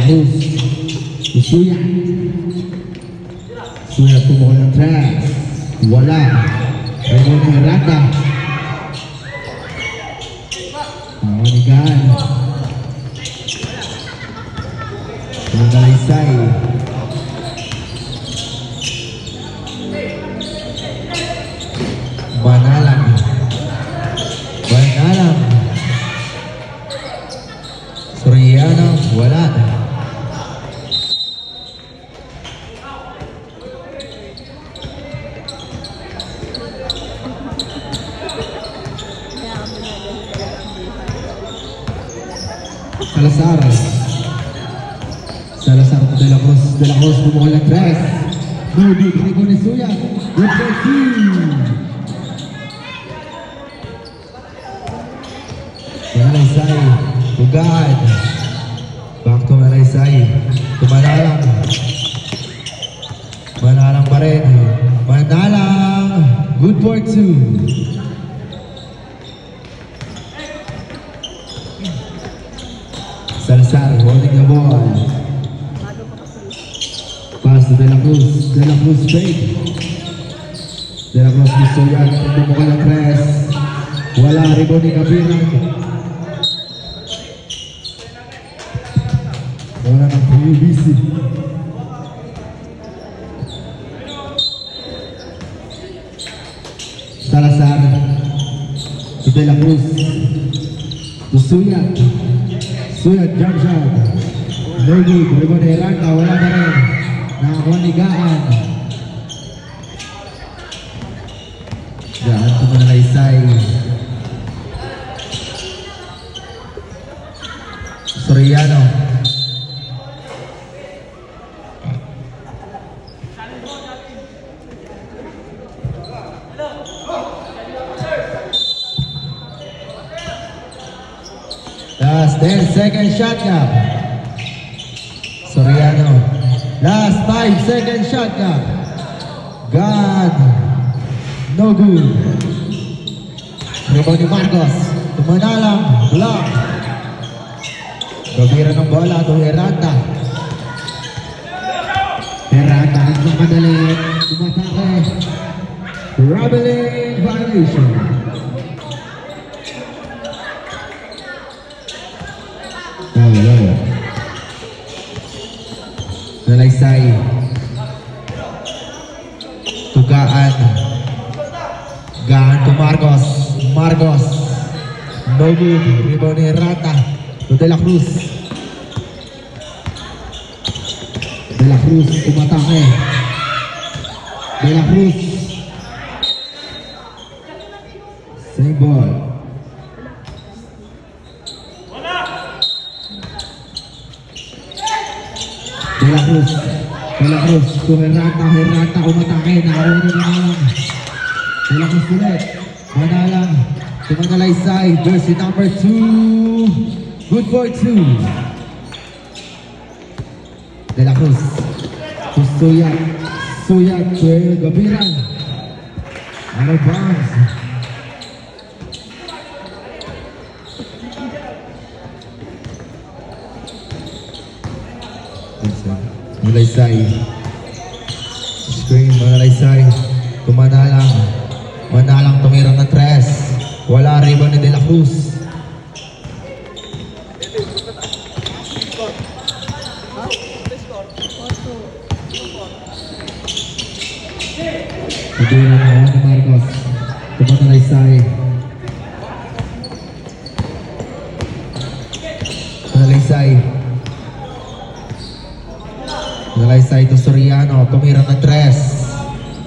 la Cruz. Suya. Suya tumukol ng tres. Wala. Raymond Herrata. Manigan. Nagalaysay. Manalang. Manalang. Soriano, wala. Salazar. Salazar de la Cruz bumukol ng tres. No good, Rico Nesuya. Good for two. Manalaysay. Tugad. Back to Manalaysay. Manalang. Manalang pa rin. Manalang. Good for two. Salazar holding the ball. Pass to De La Cruz. De La Cruz straight. De La Cruz gusto yan. Bumukal ng press. Wala. Rebound ni Kapiran. Wala ng PUBC. Salazar. To De La Cruz. To Suyat. Suyat jump shot. No good. Rebound ni Herrata. Wala na rin. Nakakuha ni Gaan. Gaan to Manalaysay. Soriano. Last 10-second shot clock. Soriano. Last 5-second shot clock. God. No good. Rebound ni Marcos. Tumanalang. Block. Gabira ng bola to Herrata. Herrata ang madali. Tumatake. Traveling violation. Hello. Nalaysay. Tugaan. Gaan to Marcos. Marcos. No good. Rebound ni Herrata. To De La Cruz. De La Cruz tumatake. De La Cruz. Same ball. De La Cruz. De La Cruz to Herrata. Herrata umatake. Nakaroon na lang. De La Cruz ulit. Manalang. To Manalaysay. Jersey number 2. Good for two. De La Cruz. To Suyat. Suyat to Gabiran. Out of bounds. Manalaysay. Screen, Manalaysay. Tumanalang. Manalang tumira ng tres. Wala rebound ni De La Cruz. Tumira na ni Marcos. Manalaysay. Manalaysay. Manalaysay to Soriano. Tumira ng tres.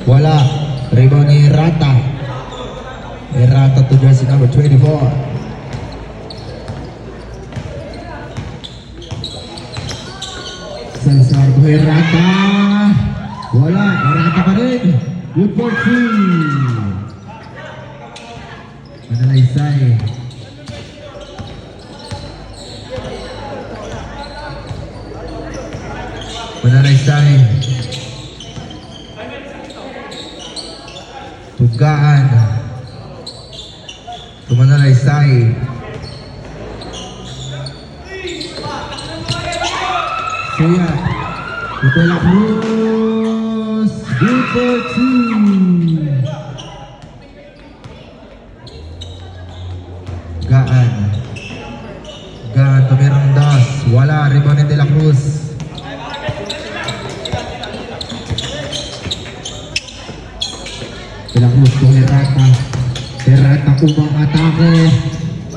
Wala. Rebound ni Herrata. Herrata to jersey number 24. Salazar to Herrata. Wala. Herrata pa rin. Good for two. Manalaysay. Manalaysay. Tugaan. Manalaysay. Suyat. De La Cruz. Good for two. Gaan. Gaan, tumirang das. Wala, rebound ni De La Cruz. De La Cruz to Herata. Herata umatake.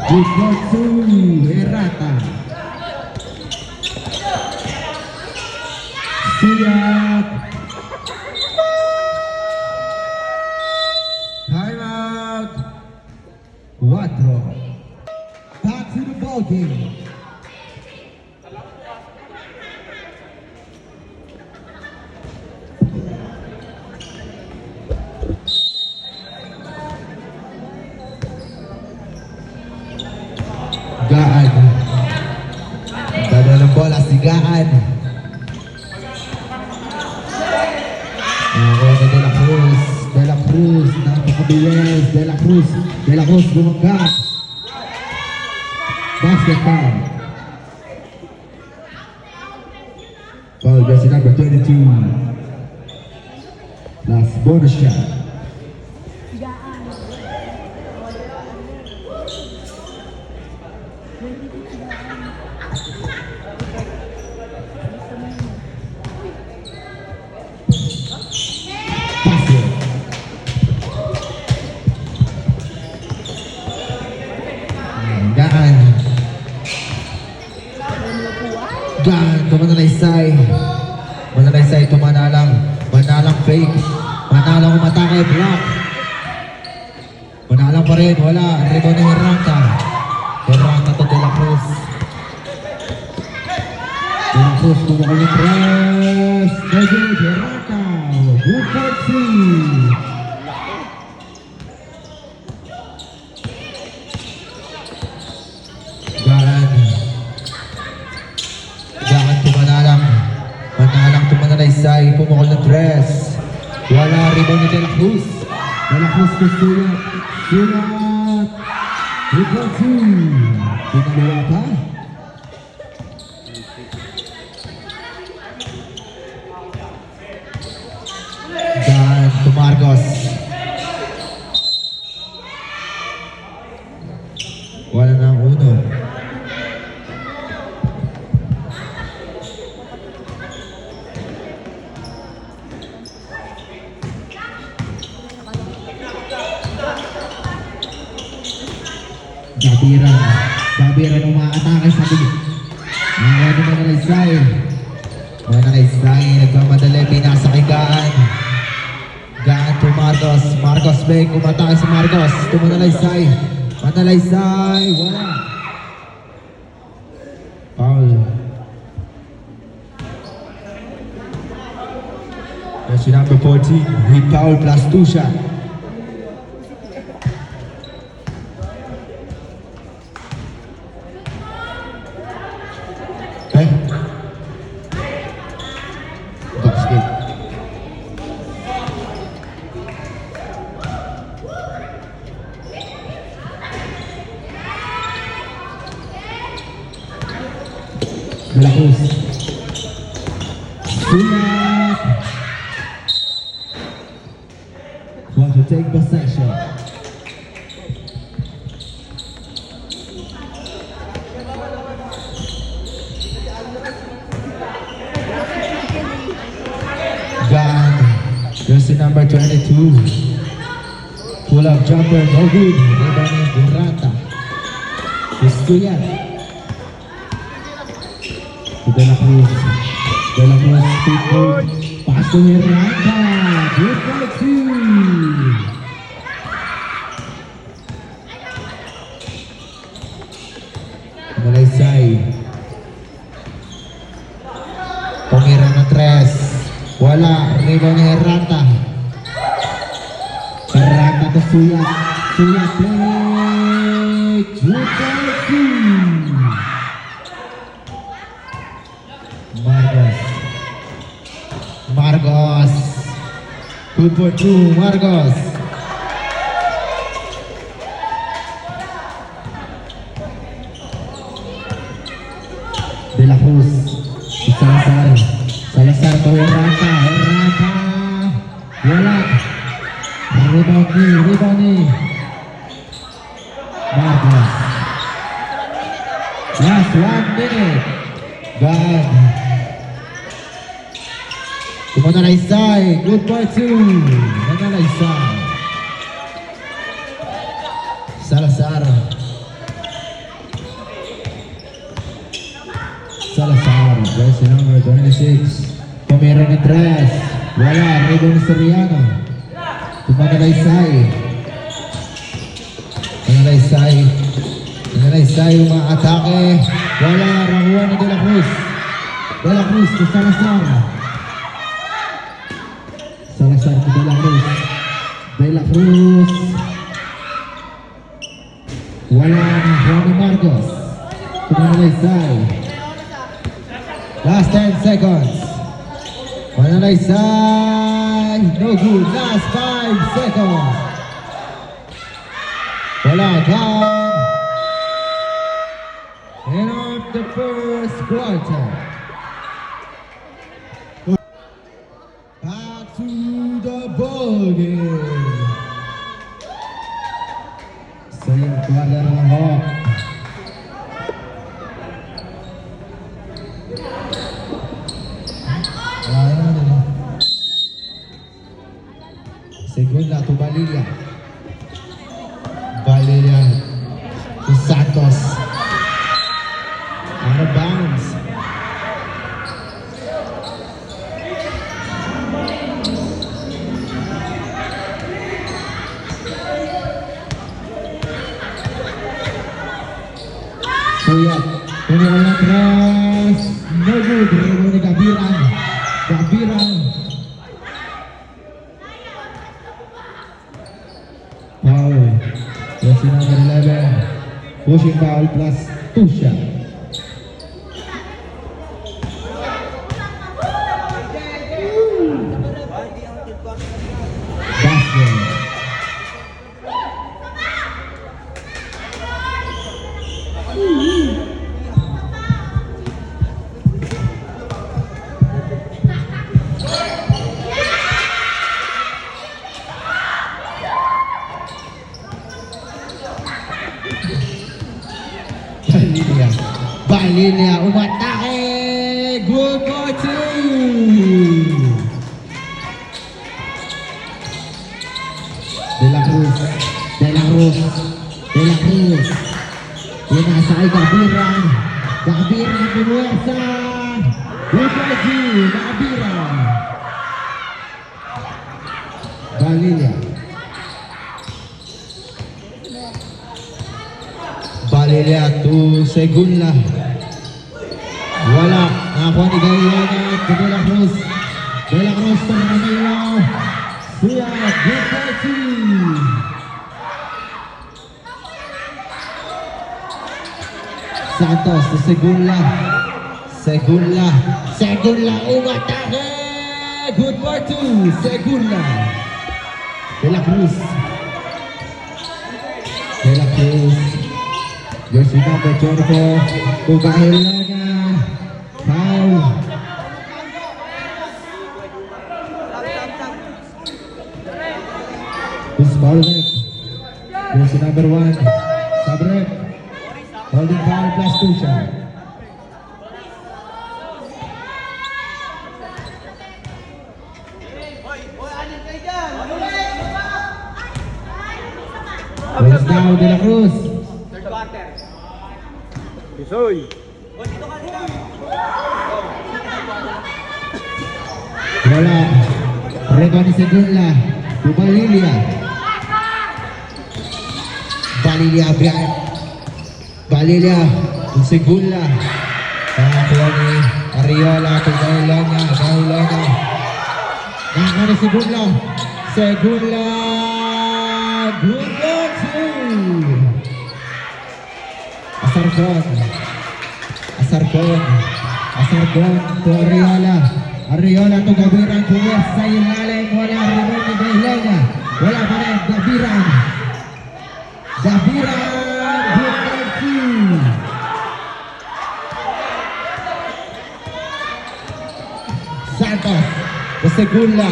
Good for two. Herata. Suyat. Time out. 4. Back to the ball game. Gaan. Dada ng bola si Gaan. Ako na De La Cruz. De La Cruz. Napakabilis. De La Cruz. De La Cruz bumangga. Basket foul. Foul jersey number 22. Last bonus shot. Basket. Gaan. Gaan, tumanalaysay. Manalaysay, tumanalang. Manalang fake. Manalang umatake, block. Manalang pa rin, wala. Rebound ni Herranta. Herranta to De La Cruz. De La Cruz, kumukul yung press. Good, Herranta. Good for three. Gaan. Gaan tumanalang. Manalang tumanalaysay. Pumukol ng press. Wala, rebound ni De La Cruz. De La Cruz to Suyat. Suyat. Good for two. Pinagawa pa. Gaan to Marcos. Wala na ang uno. Gabiran. Gabiran umaatake sa big. Ano Manalaysay. Manalaysay. Nagmamadali. Pinasa kay Gaan. Gaan to Marcos. Marcos Beng. Umatake si Marcos. To Manalaysay. Manalaysay. Wala. Foul. Jersey number 14. He foul plus 2 shot. Basket. De La Cruz. Suyat. Want to take possession. Gaan. Jersey number 22. Pull up jumper. No good. Rebound ni Herranta. Suyat. De La Cruz. De La Cruz. Speedboat. Pass to Herranta. Good for two. Manalaysay. Pumira ng tres. Wala. Rebound ni Herranta. Herranta to Suyat. Suyat play. Good for two. Marcos. Marcos. Good for two. Marcos. De La Cruz. Isang Wala. Rebound ni. Marcos. Last 1 minute. God. Kumanalaysay. Good for 2. Manalaysay. Salazar. Jersey number 26. Pumira ng dress. Wala. Rebound ni Soriano. Kumanalaysay. Manalaysay yung mga atake. Wala. Rahuan ni De La Cruz. De La Cruz to Salazar. Salazar to De La Cruz. De La Cruz. Wala. Juan Marcos. Manalaysay. Last 10 seconds. Manalaysay. No good. Last 5 seconds. Wala. Gone. End of the first quarter. Back to the ball game. So yung quarter ng Hawk. Segunda to Valilia to Santos. Out of bounds. Suyat, pemula keras, no good. Rebound ni Gabiran. Foul. Jersey number 11. Pushing foul plus 2 shot. Basket. Valilia umatake. Good for 2. De La Cruz. Inasay Gabiran. Pinuwersa. Good for 2. Gabiran. Valilia to Segunda. Wala. Nakakuha ni Gailona to De La Cruz to Manila. Suya. Good for 2. Santos to Segunda. Umatake. Good for 2. Segunda. De La Cruz. Jersey number 24. Gailona. Foul. This ball back. Jersey number 1. Sabrek. Holding foul plus 2 shot. Where's now De La Cruz? Pisoy. Wala. Rebound ni Segunda to Valilia. Valilia to Segunda. Nakakuha ni Ariola to Gailona. Nakakuha ni Segunda. Good for 2. Asarcon to Ariola to Gabiran. Puwersa yung lalim. Wala. Rebound ni Gailona. Wala pa rin. Gabiran. Good for 2. Santos to Segunda.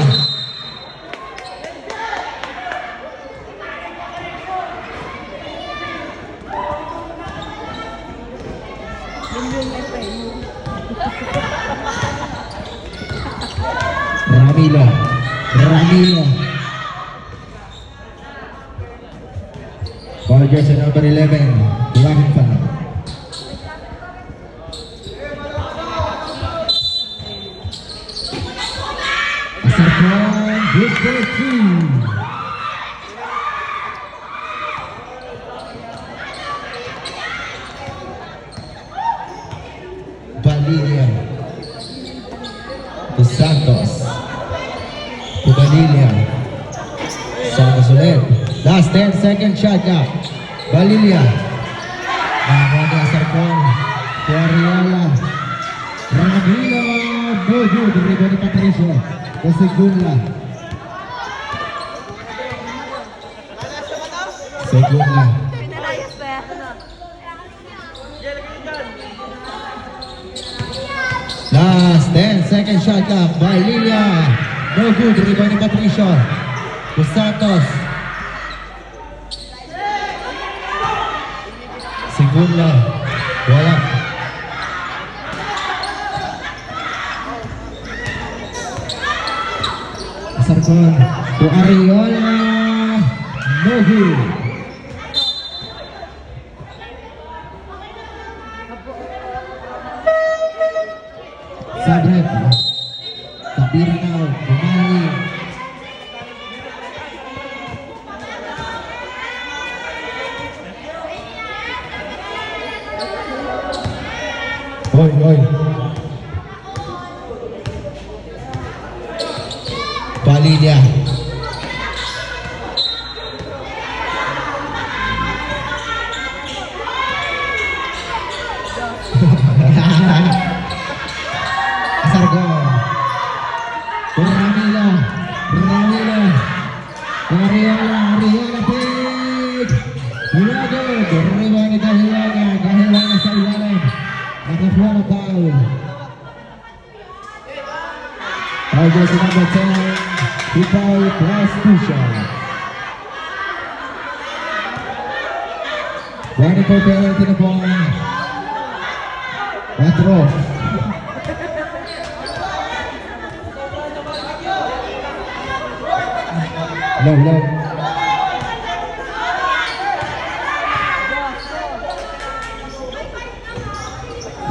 jersey number 11, blocking foul. Asarkon, good for 2. Valilia to Santos to Valilia. Santos ulit. Last 10-second shot na. Valilia. Nakakuha ni Asarkon. To Arriola. Ramila. No good. Rebound ni Patricio. To Segunda. Segunda. Pinalayas ba yan? Last 10-second shot clock by Lilia. No good. Rebound ni Patricio. To Santos. Segunda. Wala. Asarkon. To Arriola. No good. Sabrep. Tapir now. Bumali. Hoy, hoy. Valilia. Asarkon. Ramila. Ramila. Arriola. Arriola big. Luego. Rebound ni Gahilaga. Gahilaga sa ilalim. Nakakuha na foul. Foul jersey number 10. Foul plus 2 shot. Running for penalty na po. 4. Low, low.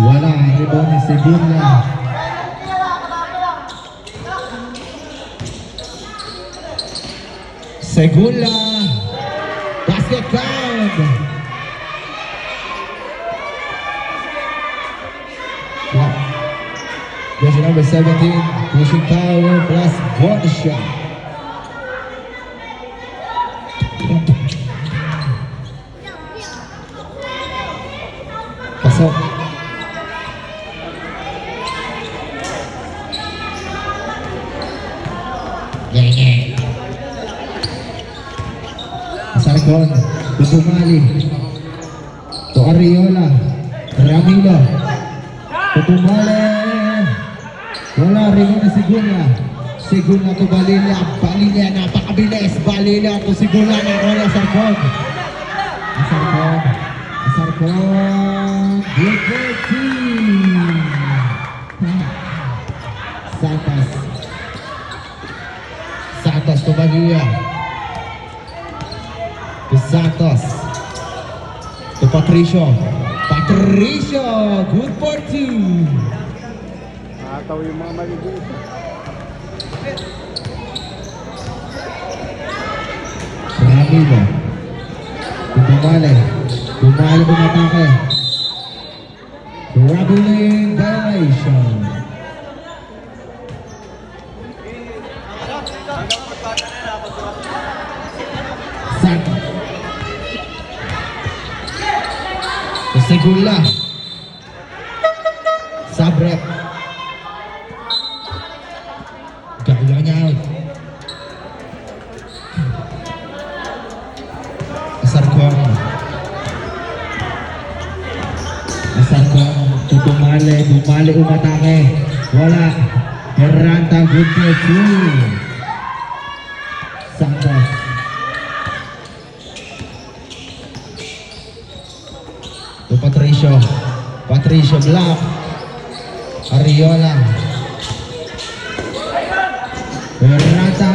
Wala, rebound ni Segunda. Segunda. Basket count. Jersey number 17, pushing power plus 1 shot. Pasok. Asarkon. To Bumali. To Arriola. Ramilo. To Bumali. Wala. Rebound na Segunda. Segunda to Valilia. Valilia napakabilis. Valilia to Segunda. Nakuha Asarkon. Asarkon. Asarkon. Good for 2. Santos. Santos to Valilia. To Santos. To Patricio. Patricio. Good for 2. Nakataw yung mga maliliit. Ramilo. Bumali. Bumali bumatake. Traveling violation. Santos. Segunda. Sabrep. Galang niya out. Asarkon. Asarkon. Bumali. Bumali umatake. Wala. Herranta good for 2. Santos. To Patricio. Patricio block. Arriola. Herranta.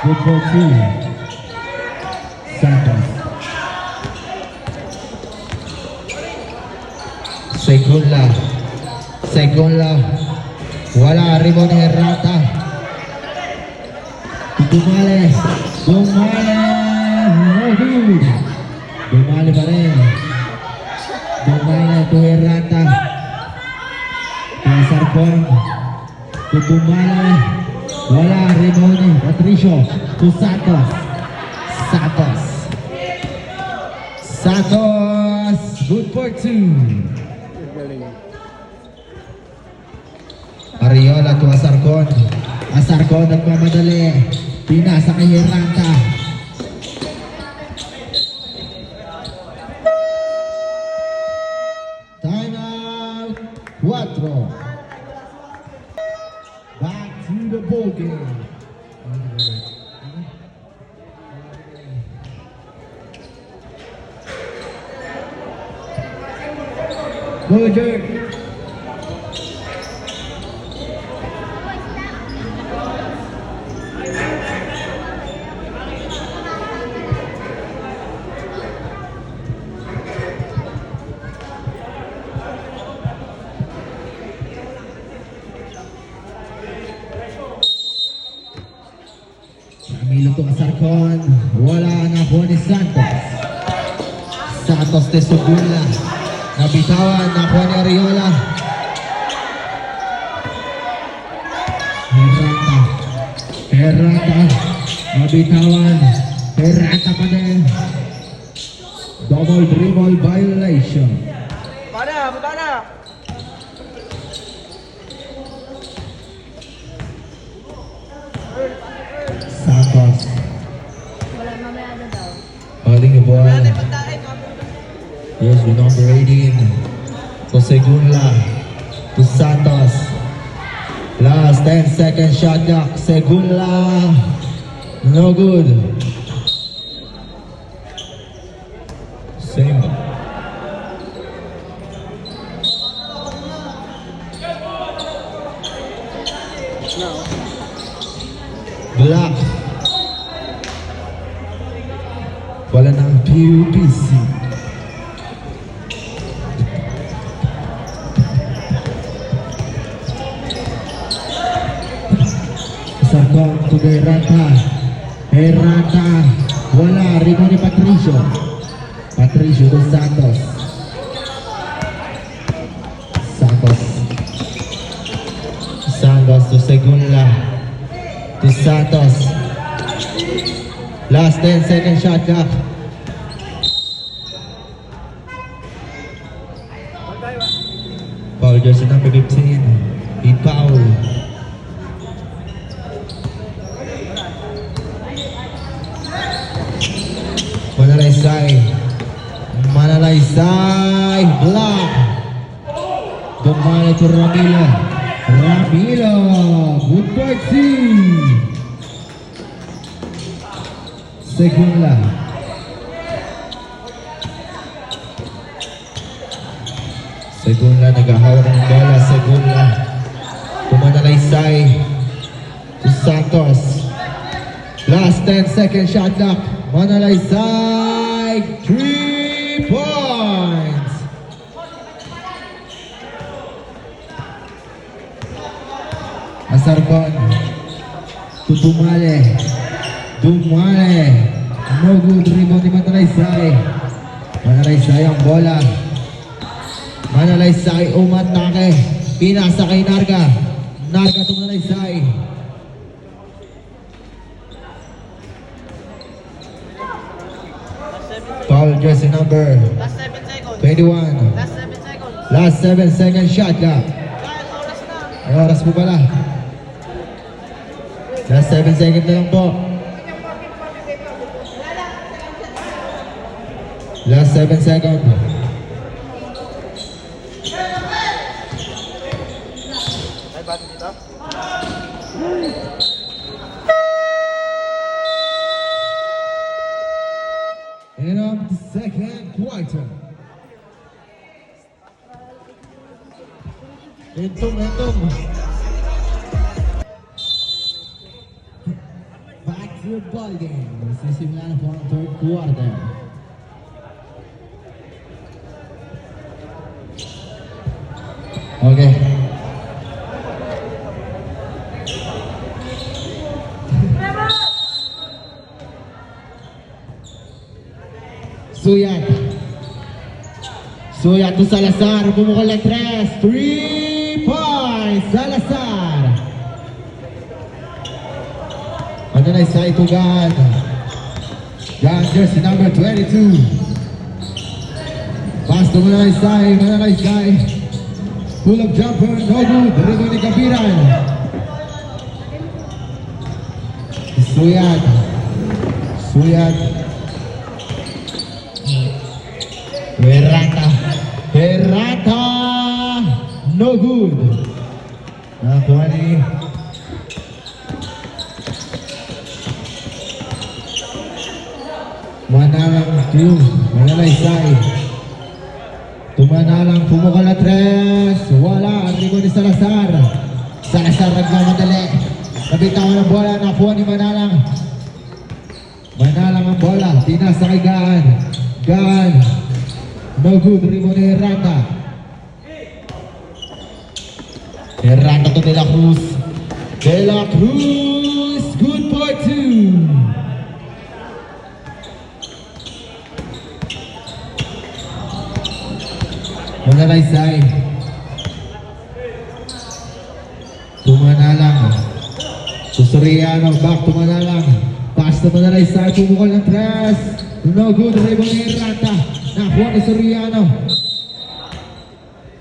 Good for 2. Segunda. Wala, rebound ni Herrata. Dumali. No good. Dumali pa rin. Dumali to Herrata. Sarcon. Dumali. Wala, rebound ni Patricio. To Santos. Good for 2. Galing. Ariola to Asarcon. Asarcon nagmamadali. Pinasa kay Herrata. Time out. 4. Back to the ball game. Roger. Camilo to Asarcon. Wala na po ni Santos. Santos de Sugula. Nabitawan na po ni Ariola. Herrata. Nabitawan. Herrata pa din. Double dribble violation. Baba. Santos. Wala mamaya na daw. Holding the ball. Here's the number 18. To Segunda. To Santos. Last 10-second shot clock. Segunda. No good. Same. Black. Wala ng PUPC. Sarcon to Herrata. Wala. Rebound ni Patricio. Patricio to Santos. Santos to Segunda. To Santos. Last 10-second shot clock. Foul jersey number 15. Heat foul. Manalaysay. Block. Dumali to Ramilo. Good party. Segunda. Nagahawak ng bola. Segunda. Manalaysay. To Santos. Last 10-second shot clock. Manalaysay. 3 points. Asarcon. To Dumali. No good. Rebound ni Manalaysay. Manalaysay ang bola. Manalaysay umatake. Pinasa kay Narga to Manalaysay. Foul jersey number Last 7 seconds. 21. Last 7 seconds. Last 7-second shot clock. Guys, oras na. Ay, oras po pala. Last 7 seconds na lang po. Last 7 seconds. Ay, bati dito. End of the second quarter. Entong. Back to the ball game. Nagsisimula na po ang third quarter. Okay. Suyat. Suyat to Salazar. Pumukol ng 3. 3 points. Salazar. Ano na isa ito Gan? Gan jersey number 22. Pass to Manalaysay. Pull up jumper. No good. Dribble ni Kapiran. Suyat. Herrata, no good. Nakuha ni Manalang 2, Manalaysay. Tumanalang pumukal na 3. Wala, ang rebound ni Salazar. Salazar nagmamadali. Nabitawan ang bola, nakuha ni Manalang. Manalang ang bola, tinasa kay Gaan. Gaan. No good, rebound ni Herrata. Herrata to De La Cruz. De La Cruz, good for 2. Manalaysay. Tumanalang. Susuriano, back to Manalang. Pass to Manalaysay, pumukol ng 3. No good, rebound ni Herrata. Nakuha ni Soriano.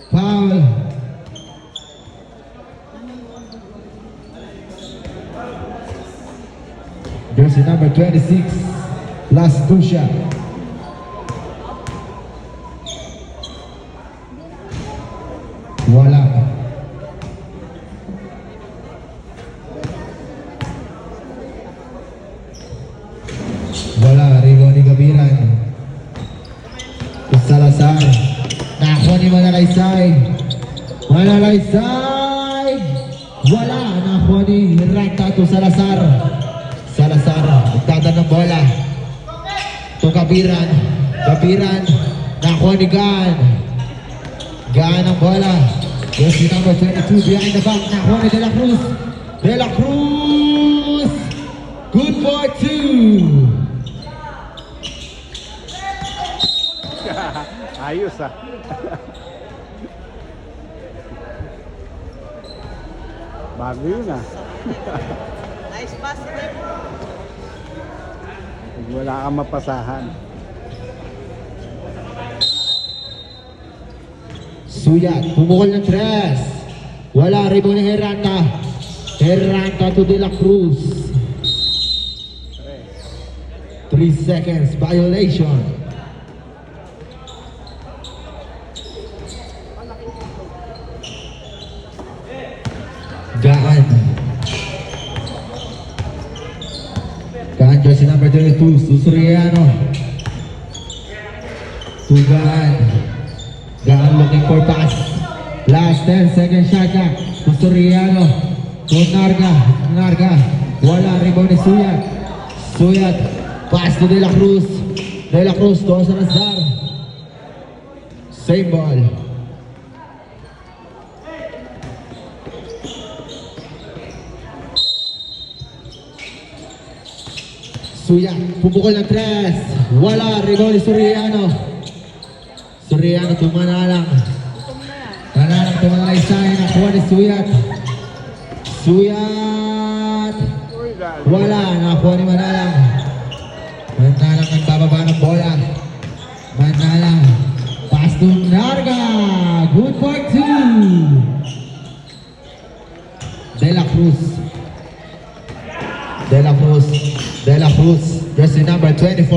Foul. Jersey number 26. Last 2 shot. Wala. Wala. Rebound ni Gabiran. Salazar. Nakuha ni Manalaysay. Manalaysay. Wala. Nakuha ni Herrata to Salazar. Salazar. Nagdada ng bola. To Kapiran. Kapiran. Nakuha ni Gaan. Gaan ang bola. Jersey number 22 behind the back. Nakuha ni De La Cruz. De La Cruz. Good for 2. Ayos ah. Bago yun ah. Nice pass, Rep. Wala kang mapasahan. Suyat, pumukol ng 3. Wala, rebound ni Herrata. Herrata to De La Cruz. 3 seconds, violation. Gaan. Gaan, jersey number 22, Susuriano. To Gaan. Gaan looking for pass. Last 10 second shot clock. To Soriano. To Narga. Wala, rebound ni Suyat. Suyat. Pass to De La Cruz. De La Cruz to Salazar. Same ball. Suyat, pupukol ng 3. Wala, rebound ni Soriano. Soriano to Manalang. Manalang to Manalaysay. Nakuha ni Suyat. Suyat. Wala, nakuha ni Manalang. Manalang ang bababa ng bola. Manalang. Pass to Narga. Good for 2. De La Cruz. De La Cruz. De La Cruz, jersey number 24.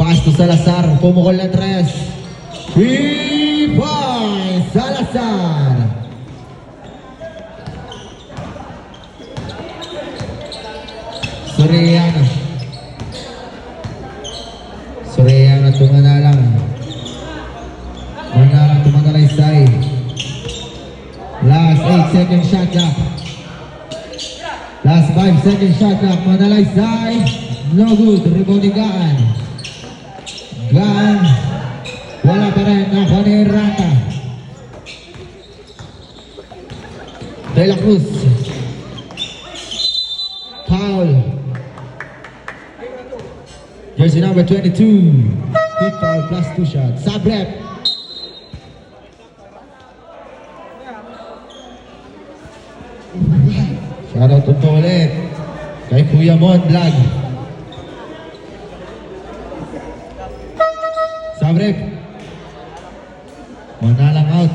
Pass to Salazar, pumukol ng 3. 3 points, Salazar. Soriano. Soriano, Manalang. Manalang to Manalaysay. Last 8 second shot clock. Last 5 second shot clock. Manalaysay. No good. Rebound ni Gaan. Gaan. Wala pa rin. Nakuha ni Herrata. De La Cruz. Foul. Jersey number 22. Hit foul plus 2 shots. Sabrep. Shoutout to ulit kay Kuya Mon Vlog. Sabrep. Una lang out.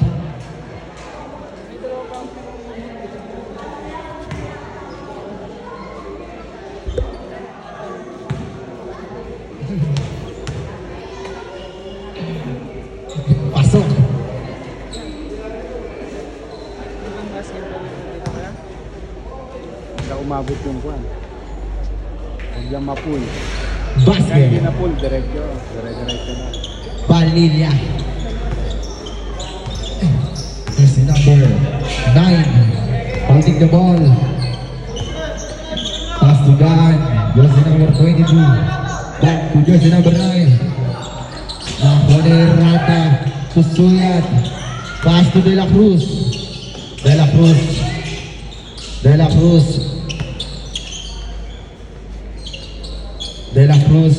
Pasok. Hindi umabot yung kwan. Huwag lang mapool. Kaya Basket. hindi na pool, diretso. Diretso na. Balilla. Jersey number 9. Holding the ball. Pass to Dan. Jersey number 22. Back to jersey number 9. Rata. Susuyat. Pass to De La Cruz. De La Cruz. De La Cruz. De La Cruz.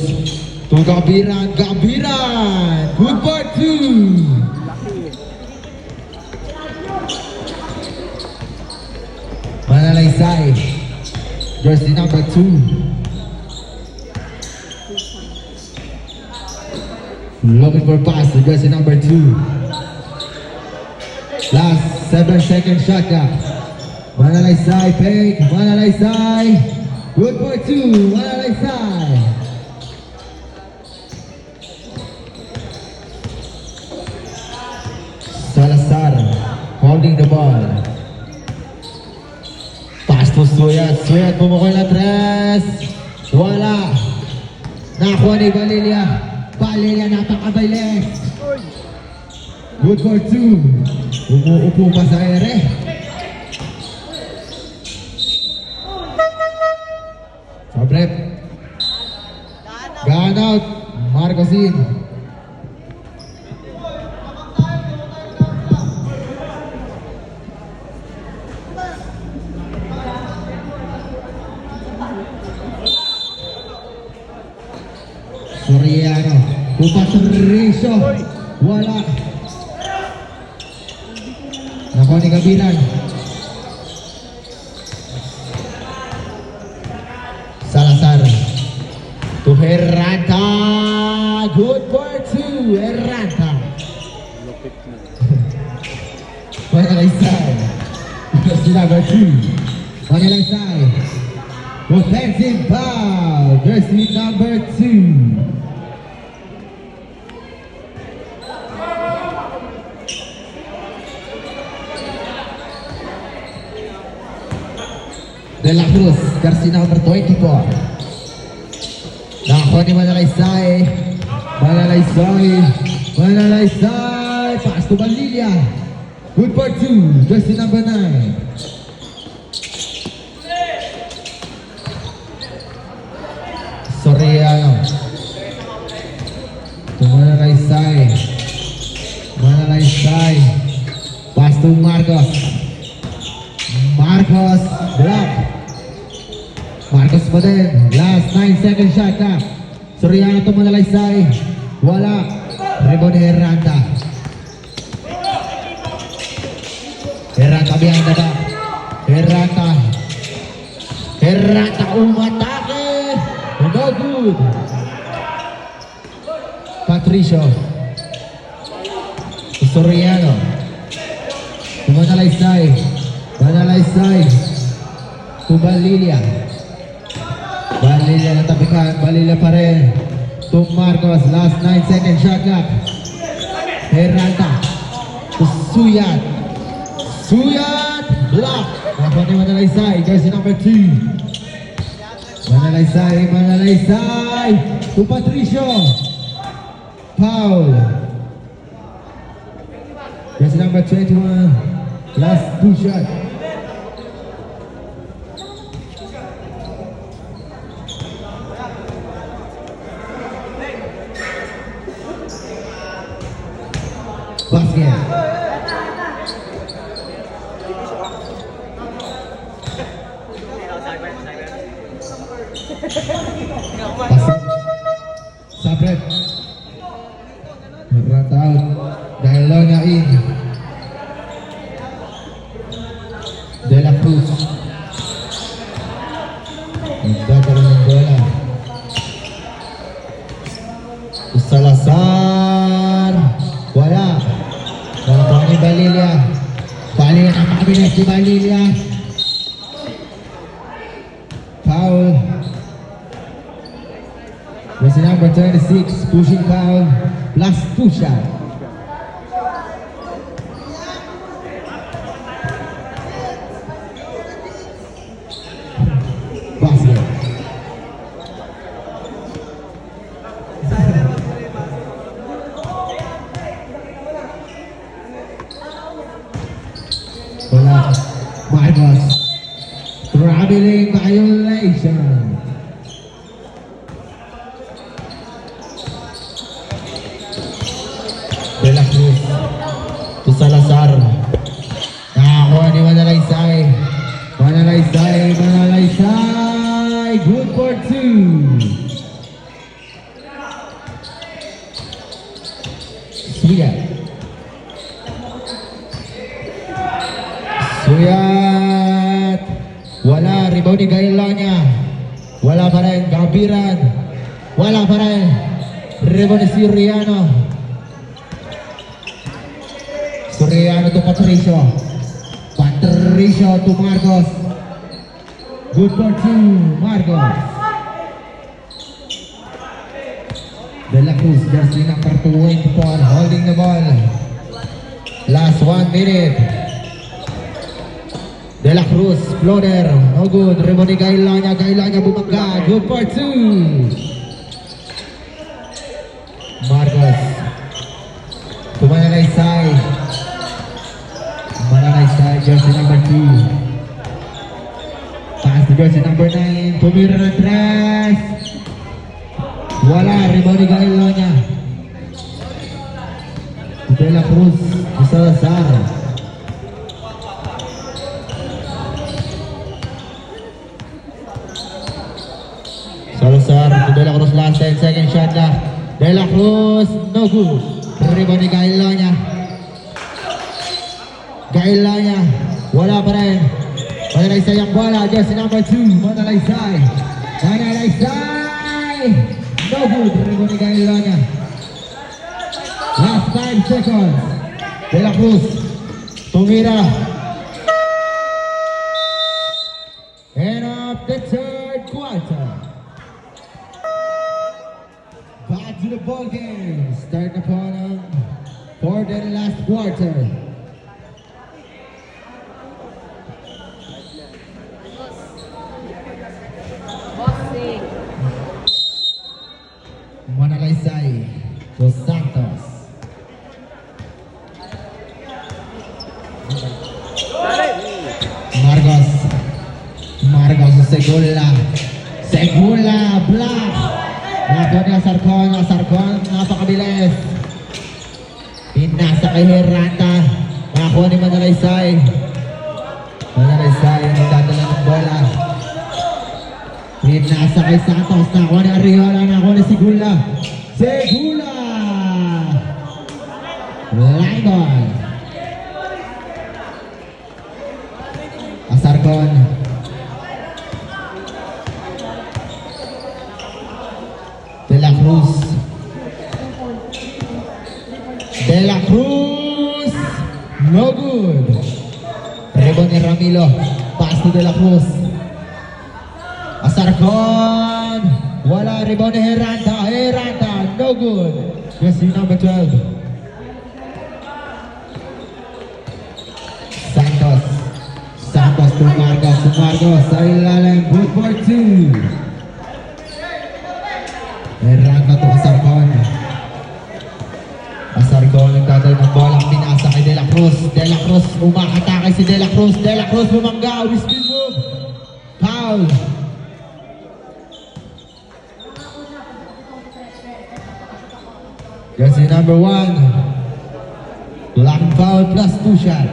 To Gabiran. Gabiran. Good for 2. Manalaysay. Jersey number 2. Looking for pass to jersey number 2. Last 7-second shot clock. Manalaysay, fake. Manalaysay. Good for 2. Manalaysay. Salazar holding the ball. Pass to Suyat. Suyat pumukol na tres. Wala. Nakuha ni Balilla. Balilla napakabilis. Good for 2. Umuupo pa sa ere. Sabrep. Gone out. Marcosin. Soriano. Patricio. Wala. Nakuha ni Gabiran. Salazar. To Herranta. Good for 2. Herranta. Lupit na. Manalaysay. Jersey number 2. Manalaysay. Offensive foul. Jersey number 2. De La Cruz, jersey number 24. Nakakuha ni Manalaysay. Manalaysay. Manalaysay. Pass to Balilla. Good for 2. Jersey number 9. Soriano. To Manalaysay. Manalaysay. Pass to Marcos. Marcos. Block. Marcos pa din. Last 9-second shot na. Soriano to Manalaysay. Wala. Rebound ni Herranta. Herranta behind the back. Herranta. Herranta umatake. No good. Patricio. Soriano. To Manalaysay. Manalaysay. To Balilla. Balilla na tapikan. Balilla pa rin. To Marcos. Last 9-second shot clock. Herranta. To Suyat. Suyat. Block. Nakuha ni Manalaysay. Jersey number 2. Manalaysay. Manalaysay. To Patricio. Foul. Jersey number 21. Last 2 shots. Basket. Pasok. Sabret. Run out. Gailonia in. De La Cruz. Nagdadala ng bola. Salazar. Wala. Nakakuha ni Balilia. Balilia ang makabinet si Balilia. Foul. Was number 26, pushing foul, plus 2 shot. Basket. Wala. Marcos. Traveling violation. De La Cruz to Salazar. Nakakuha ni Manalaysay. Manalaysay. Good for 2. Suyat. Wala. Rebound ni Gailonia. Wala pa rin. Gabiran. Wala pa rin. Rebound ni Soriano. Soriano to Patricio. Patricio to Marcos. Good for 2, Marcos. De La Cruz, jersey number 24, holding the ball. Last 1 minute. De La Cruz, floater, no good. Rebound ni Gailonia bumangga. Good for 2. Marcos. Manalaysay. Manalaysay, jersey number 2. Pass to jersey number 9. Tumira ng tres. Wala, rebound ni Gailonia. De La Cruz, Salazar. Salazar to De La Cruz, last 10 second shot na. De La Cruz, no good. Rebound ni Gailonia. Wala pa rin. Manalaysay ang bola, jersey number 2, Manalaysay. No good, rebound ni Gailonia. Last 5 seconds. De La Cruz, tumira. End of the third quarter. Back to the ball game. Start upon for the last quarter. Boxing. Manalaysay Dos Santos. Marcos Segula block. Nakuha niya Sarcon, napakabilis. Pinasa kay Herranta. Nakuha ni Manalaysay. Manalaysay ang nagdadala ng bola. Pinasa kay Santos. Nakuha ni Arriola. Nakuha ni Segula. Lincoln. Sarcon. De La Cruz, no good. Rebound ni Ramilo, pass to De La Cruz. Sarcon, wala. Rebound ni Herranta, no good. Jersey number 12. Santos to Marcos, sa ilalim, good for 2. Herranta to Sarcon. Sarcon nagdadala ng bola, pinasa kay De La Cruz. De La Cruz, umakatake si De La Cruz. De La Cruz bumangga, with speed move. Foul. Jersey number 1. Black foul plus 2 shot.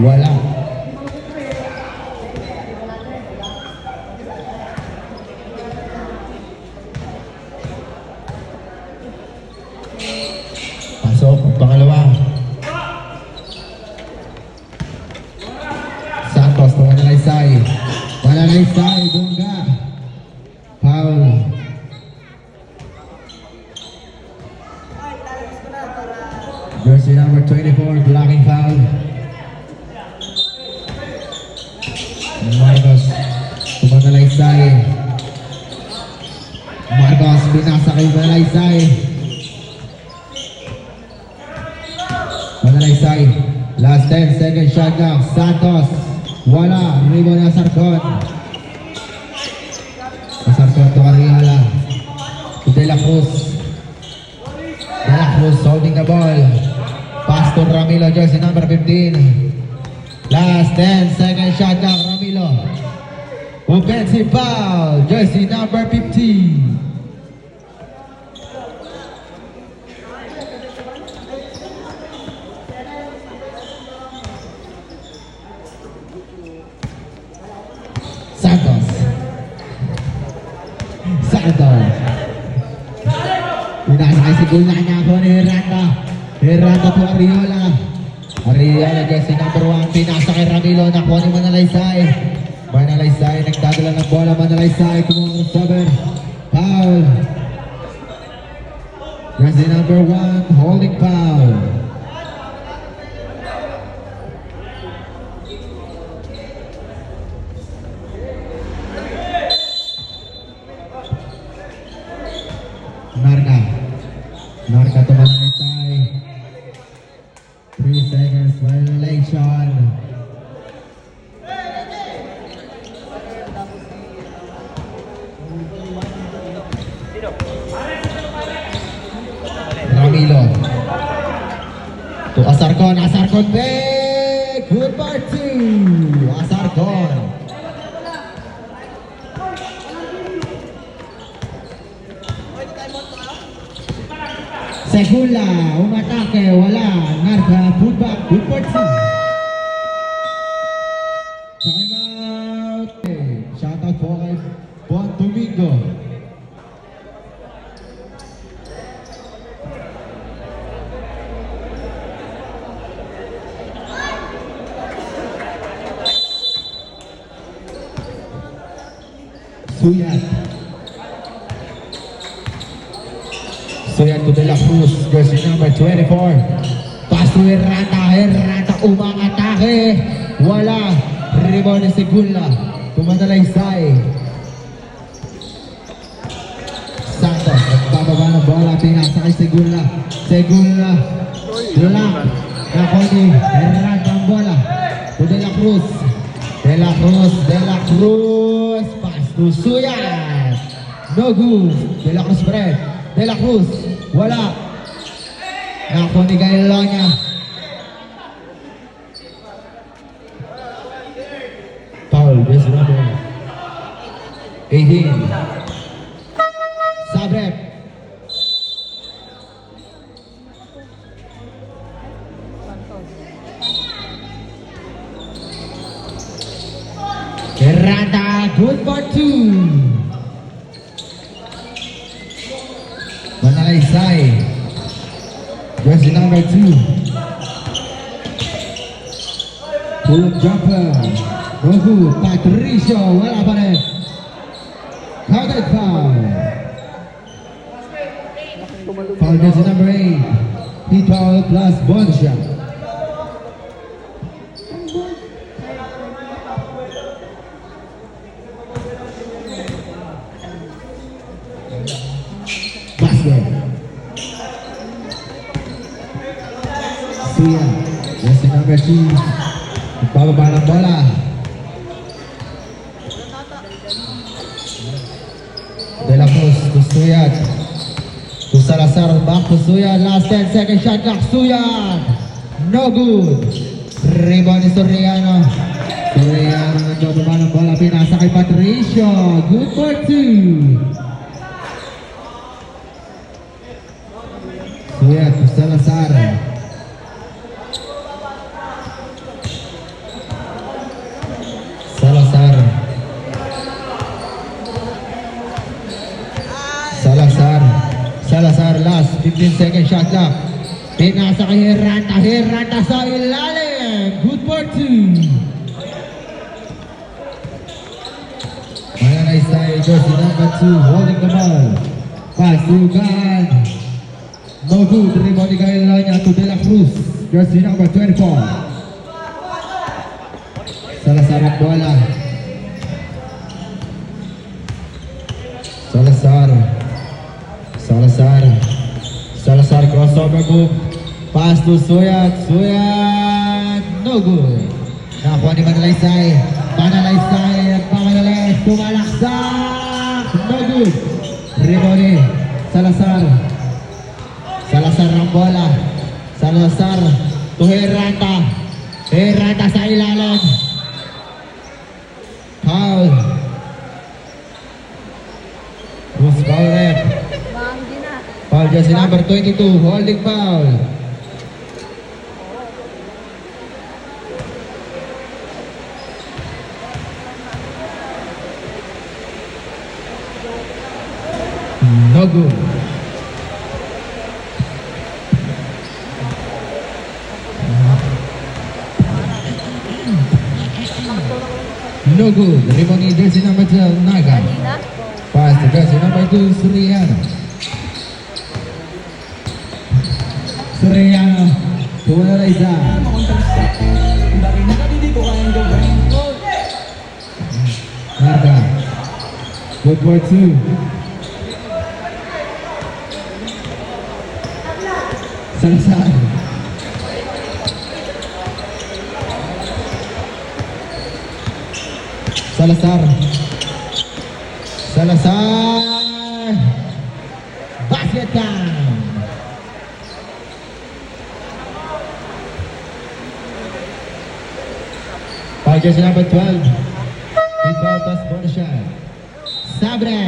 Wala. Manalaysay. Manalaysay, bongga. Foul. Jersey number 24, blocking foul. Marcos, Manalaysay. Marcos, pinasa kay Manalaysay. Manalaysay. Last 10 second shot clock. Santos. Wala. Rebound na Sarcon. Sarcon to Arriola. To De La Cruz. De La Cruz holding the ball. Pass to Ramilo, jersey number 15. Last 10 second shot clock. Ramilo. Offensive foul. Jersey number 15. Santos. Pinasakay si Gulna niya ako ni Herranda. Herranda to Arriola. Arriola, jersey number 1. Pinasakay Ramilo. Nakuha ni Manalaysay. Manalaysay, nagdadala ng bola. Manalaysay, kumuha ng cover. Foul. Jersey number 1, holding foul. Narka to Manalaysay. 3 seconds violation. Ramilo. To Asarcon. Asarcon big. Good part 2. Asarcon. Segula, umatake, wala. Narka, putback, good part 2. Time out. Shout out po kay Juan Domingo. Suyat. Suyat to De La Cruz, jersey number 24. Pass to Herranda. Herranda umangatake. Wala. Rebound ni Segula. Tumanalaysay. Santos. Nagbababa ng bola. Pinasa kay Segula. Segula. Tulak. Nakuha ni Herranda ang bola. To De La Cruz. De La Cruz. De La Cruz. Pass to Suyat. No good. De La Cruz spread. De La Cruz, wala. Nakuha ni Gailonia. Foul, jersey number 18. Sabrep. Herranda, good for 2. Manalaysay. Jersey number 2. Pull-up jumper. No good. Patricio. Wala pa rin. Counted foul. Foul jersey number 8. Heat foul plus bonus shot. Basket. Suya. Jersey number 2. Nagbababa ng bola. De La Cruz to Suyat. To Salazar. Back to Suyat. Last 10 second shot clock. Suyat. No good. Rebound ni Soriano. Soriano nagbababa ng bola. Pinasa kay Patricio. Good for 2. Suyat to Salazar. Salazar. Salazar. Salazar last 15 second shot clock. Pinasa kay Herranda. Herranda sa ilalim. Good for 2. Manalaysay, jersey number 2, holding the ball. Pass to God. No good. Rebound ni Gael Loña to De La Cruz, jersey number 24. Salazar ang bola. Salazar crossover move. Pass to Suyat. No good. Nakuha ni Manalaysay. Pamanalas. Tumalaksak. No good. Rebound ni Salazar ang bola. Salazar to Herrata. Herrata sa ilalim. Foul. Who's foul ref? Banggi na. Foul jersey number 22, holding foul. No good. No good. Rebound ni jersey number 12, Naga. Kanina? Pass to jersey number 2, Suriano. To Manalaysay. Marga. Good for 2. Salazar. Basket time. Foul jersey number 12. Inbound toss bonus shot. Sabre.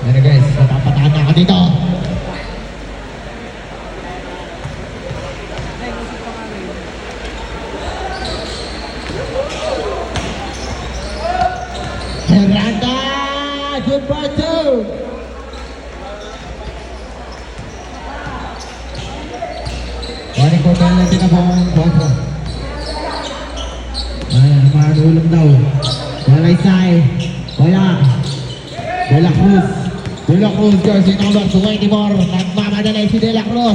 Yan na guys, napapatahan na ako dito. Herrata, good for 2. Waring ko tayo natin ang pang 4. Ayan, ulam daw. Manalaysay. Wala. De La Cruz, jersey number 24. Nagmamadali si De La Cruz.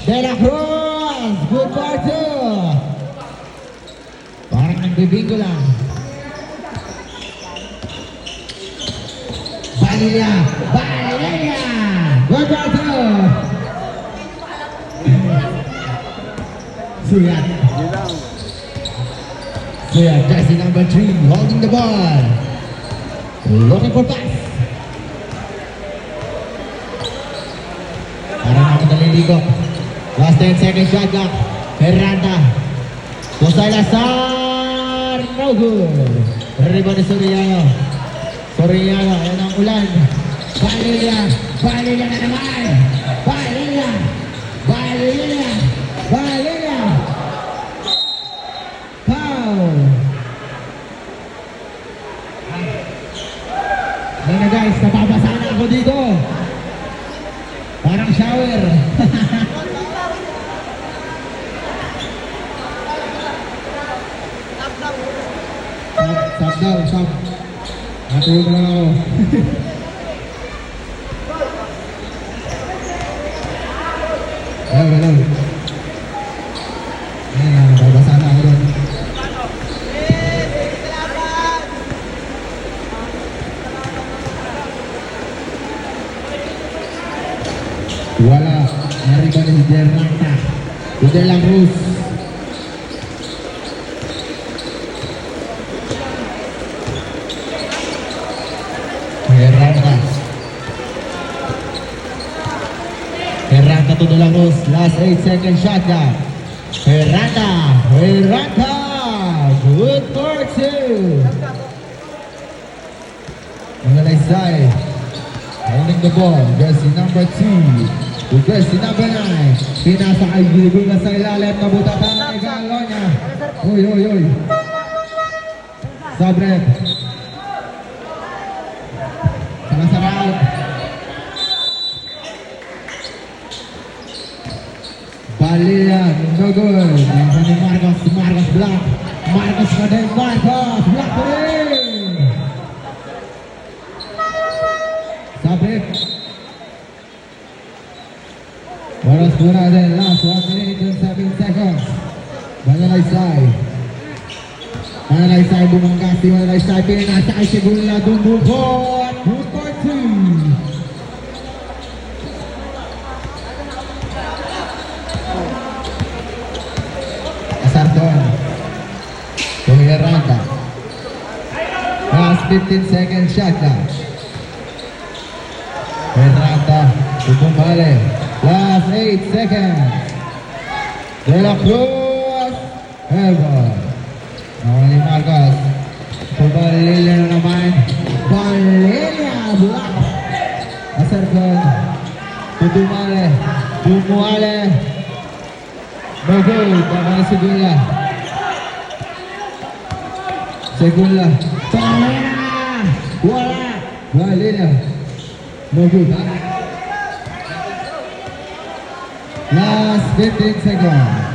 Good for 2. Parang nagbibingo lang. Balilla. Good for 2. Suyat, jersey number 3, holding the ball. Looking for pass. Parang ako naliligo. Last 10 seconds shot clock. Herrata. To Salazar. No good. Rebound ni Soriano. Ayan ang ulan. Balilla na naman. Balilla. Foul. Ayan na guys, napabasa na ako dito. Parang shower. Stop. Natulog na lang ako. Hello. Ayan, napabasa na ako doon. Wala. Nariba ni Herrata. De La Cruz. Herrata to De La Cruz. Last 8 seconds shot clock. Herrata. Good for 2. Manalaysay. Holding the ball. Jersey number 2. Jersey number 9. Pinasa kay Gilbert sa ilalim. Nabuta pa ni Galonya. Uy. Sabre. Salazar out. Balilla. No good. Marcos block. Marcos pa din, Marcos! Block pa rin! Sabit. Oras muna din, last 1 minute and 7 seconds. Manalaysay. Manalaysay bumanggas, si Manalaysay pinasakay si Gula, dumubot! Good for 2. Asardon. Tumiranda. Last 15 seconds shot lang. Herrata, bumale. Last 8 seconds. De La Cruz. Ever. Nawali Marcos. Pabalilia na naman. Balilia. Block. Asardon. Tudumale. Dumuale. No good. Tama na si Gula. Segunda. Tama! Wala! Balilia. No good. Last 15 seconds.